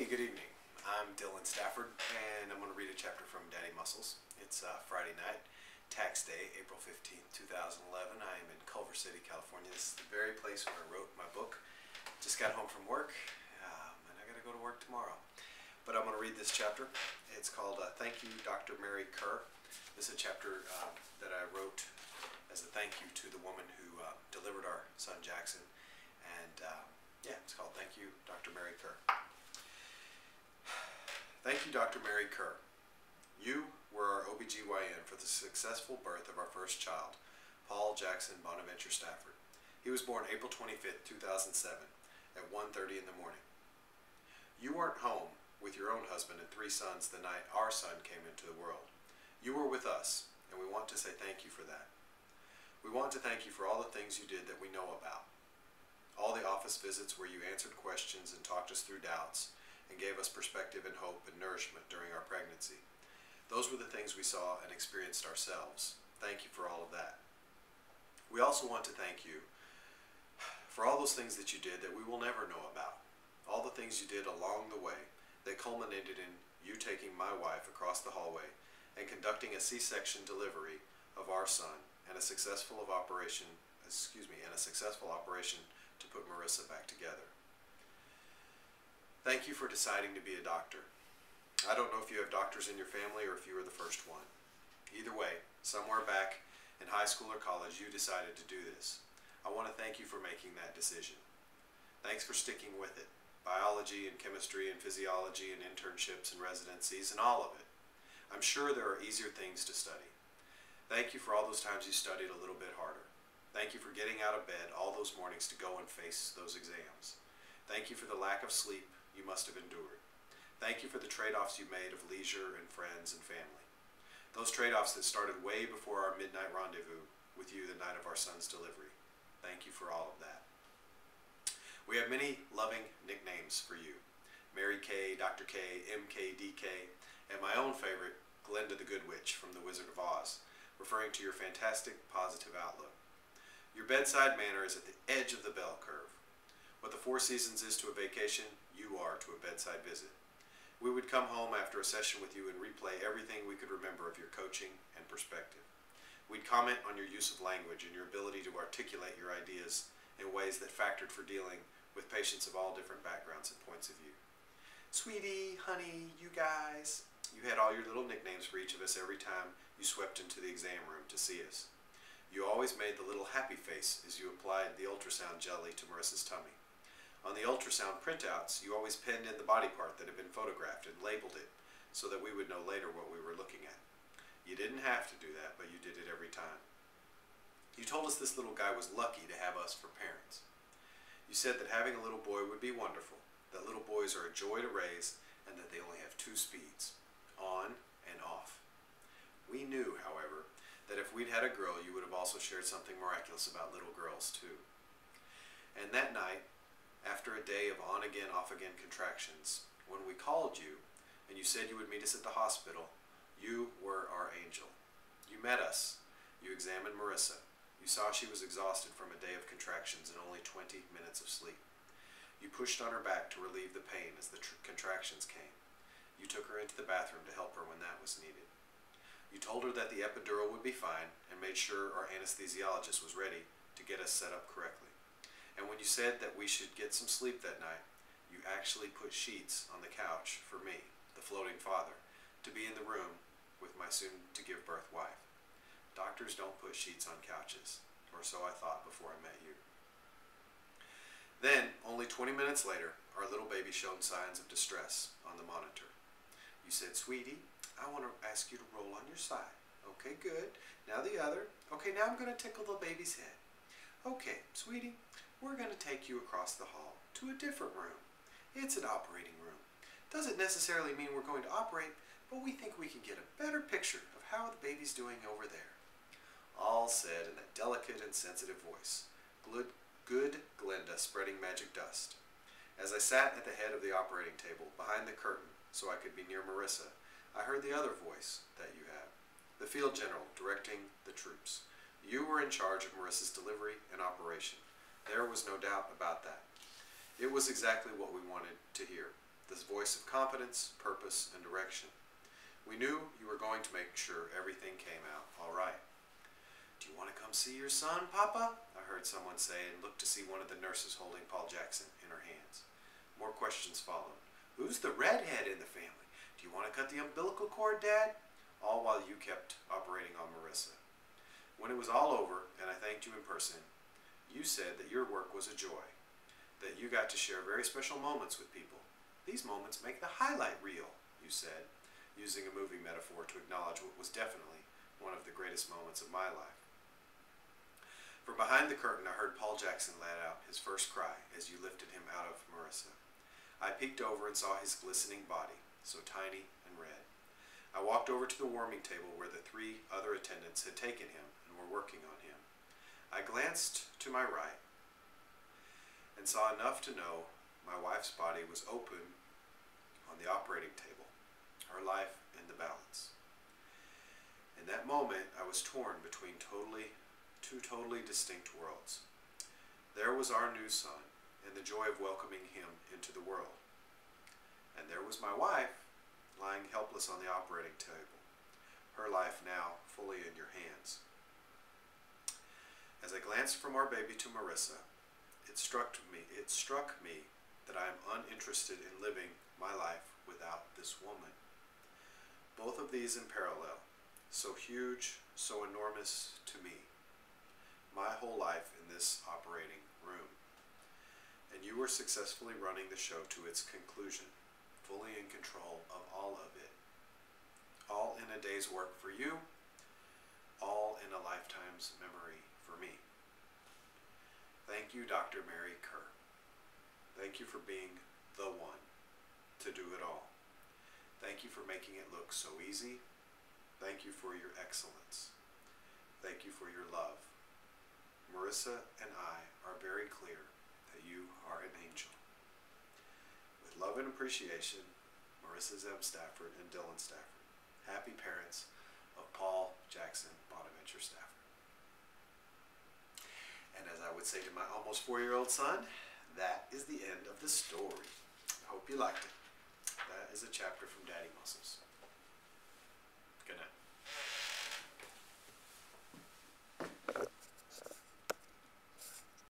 Hey, good evening. I'm Dylan Stafford, and I'm going to read a chapter from Daddy Muscles. It's Friday night, tax day, April 15th, 2011. I am in Culver City, California. This is the very place where I wrote my book. Just got home from work, and I got to go to work tomorrow. But I'm going to read this chapter. It's called Thank You, Dr. Mary Kerr. This is a chapter that I wrote as a thank you to the woman who delivered our son Jackson. And yeah, it's called Thank You, Dr. Mary Kerr. Thank you, Dr. Mary Kerr. You were our OBGYN for the successful birth of our first child, Paul Jackson Bonaventure Stafford. He was born April 25th, 2007 at 1:30 in the morning. You weren't home with your own husband and 3 sons the night our son came into the world. You were with us, and we want to say thank you for that. We want to thank you for all the things you did that we know about. All the office visits where you answered questions and talked us through doubts, and gave us perspective and hope and nourishment during our pregnancy. Those were the things we saw and experienced ourselves. Thank you for all of that. We also want to thank you for all those things that you did that we will never know about. All the things you did along the way that culminated in you taking my wife across the hallway and conducting a C-section delivery of our son and a successful operation to put Marissa back together. Thank you for deciding to be a doctor. I don't know if you have doctors in your family or if you were the first one. Either way, somewhere back in high school or college, you decided to do this. I want to thank you for making that decision. Thanks for sticking with it. Biology and chemistry and physiology and internships and residencies and all of it. I'm sure there are easier things to study. Thank you for all those times you studied a little bit harder. Thank you for getting out of bed all those mornings to go and face those exams. Thank you for the lack of sleep you must have endured. Thank you for the trade-offs you made of leisure and friends and family. Those trade-offs that started way before our midnight rendezvous with you the night of our son's delivery. Thank you for all of that. We have many loving nicknames for you. Mary K, Dr. K, MK, DK, and my own favorite, Glinda the Good Witch from The Wizard of Oz, referring to your fantastic positive outlook. Your bedside manner is at the edge of the bell curve. What the 4 seasons is to a vacation, you are to a bedside visit. We would come home after a session with you and replay everything we could remember of your coaching and perspective. We'd comment on your use of language and your ability to articulate your ideas in ways that factored for dealing with patients of all different backgrounds and points of view. Sweetie, honey, you guys. You had all your little nicknames for each of us every time you swept into the exam room to see us. You always made the little happy face as you applied the ultrasound jelly to Marissa's tummy. On the ultrasound printouts, you always penned in the body part that had been photographed and labeled it so that we would know later what we were looking at. You didn't have to do that, but you did it every time. You told us this little guy was lucky to have us for parents. You said that having a little boy would be wonderful, that little boys are a joy to raise, and that they only have 2 speeds, on and off. We knew, however, that if we'd had a girl, you would have also shared something miraculous about little girls, too. And that night, after a day of on-again, off-again contractions, when we called you and you said you would meet us at the hospital, you were our angel. You met us. You examined Marissa. You saw she was exhausted from a day of contractions and only 20 minutes of sleep. You pushed on her back to relieve the pain as the contractions came. You took her into the bathroom to help her when that was needed. You told her that the epidural would be fine and made sure our anesthesiologist was ready to get us set up correctly. And when you said that we should get some sleep that night, you actually put sheets on the couch for me, the floating father, to be in the room with my soon-to-give-birth wife. Doctors don't put sheets on couches, or so I thought before I met you. Then, only 20 minutes later, our little baby showed signs of distress on the monitor. You said, "Sweetie, I want to ask you to roll on your side." "Okay, good. Now the other." "Okay, now I'm going to tickle the baby's head." "Okay, sweetie, we're going to take you across the hall to a different room. It's an operating room. Doesn't necessarily mean we're going to operate, but we think we can get a better picture of how the baby's doing over there." All said in a delicate and sensitive voice. Good Glinda spreading magic dust. As I sat at the head of the operating table, behind the curtain, so I could be near Marissa, I heard the other voice that you have. The field general directing the troops. You were in charge of Marissa's delivery and operation. There was no doubt about that. It was exactly what we wanted to hear. this voice of confidence, purpose, and direction. We knew you were going to make sure everything came out all right. "Do you want to come see your son, Papa?" I heard someone say, and looked to see one of the nurses holding Paul Jackson in her hands. More questions followed. "Who's the redhead in the family? Do you want to cut the umbilical cord, Dad?" All while you kept operating on Marissa. When it was all over, and I thanked you in person, you said that your work was a joy, that you got to share very special moments with people. "These moments make the highlight reel," you said, using a movie metaphor to acknowledge what was definitely one of the greatest moments of my life. From behind the curtain, I heard Paul Jackson let out his first cry as you lifted him out of Marissa. I peeked over and saw his glistening body, so tiny and red. I walked over to the warming table where the 3 other attendants had taken him and were working on him. I glanced to my right and saw enough to know my wife's body was open on the operating table, her life in the balance. In that moment, I was torn between two totally distinct worlds. There was our new son and the joy of welcoming him into the world. And there was my wife lying helpless on the operating table, her life now fully in your hands. As I glanced from our baby to Marissa, it struck me that I am uninterested in living my life without this woman. Both of these in parallel, so huge, so enormous to me. My whole life in this operating room. And you were successfully running the show to its conclusion, fully in control of all of it. All in a day's work for you, all in a lifetime's memory for me. Thank you, Dr. Mary Kerr. Thank you for being the one to do it all. Thank you for making it look so easy. Thank you for your excellence. Thank you for your love. Marissa and I are very clear that you are an angel. With love and appreciation, Marissa M. Stafford and Dylan Stafford. Happy parents of Paul Jackson Bonaventure Stafford. And as I would say to my almost 4-year-old son, that is the end of the story. I hope you liked it. That is a chapter from Daddy Muscles. Good night.